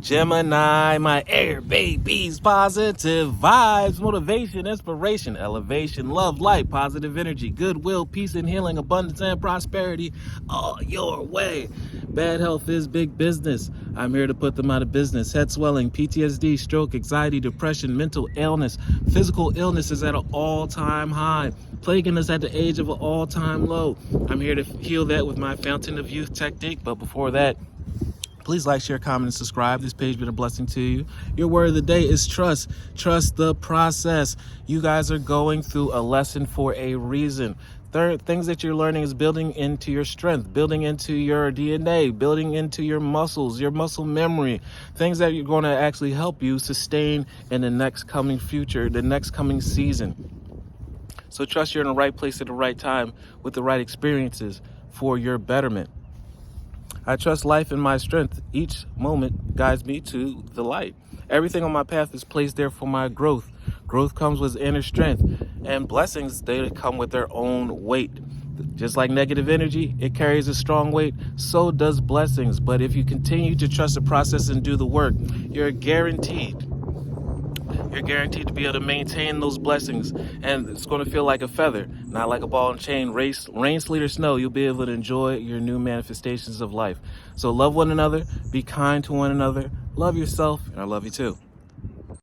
Gemini, my air babies, positive vibes, motivation, inspiration, elevation, love, light, positive energy, goodwill, peace and healing, abundance and prosperity all your way. Bad health is big business. I'm here to put them out of business. Head swelling, PTSD, stroke, anxiety, depression, mental illness, physical illness is at an all-time high, plaguing us at the age of an all-time low. I'm here to heal that with my Fountain of Youth technique, but before that, please like, share, comment, and subscribe. This page been a blessing to you. Your word of the day is trust. Trust the process. You guys are going through a lesson for a reason. Third, things that you're learning is building into your strength, building into your DNA, building into your muscles, your muscle memory, things that you're going to actually help you sustain in the next coming future, the next coming season. So trust you're in the right place at the right time with the right experiences for your betterment. I trust life and my strength. Each moment guides me to the light. Everything on my path is placed there for my growth. Growth comes with inner strength, and blessings, they come with their own weight. Just like negative energy, it carries a strong weight, so does blessings. But if you continue to trust the process and do the work, you're guaranteed to be able to maintain those blessings, and it's going to feel like a feather, not like a ball and chain. Rain, sleet, or snow, you'll be able to enjoy your new manifestations of life. So love one another, be kind to one another, love yourself, and I love you too.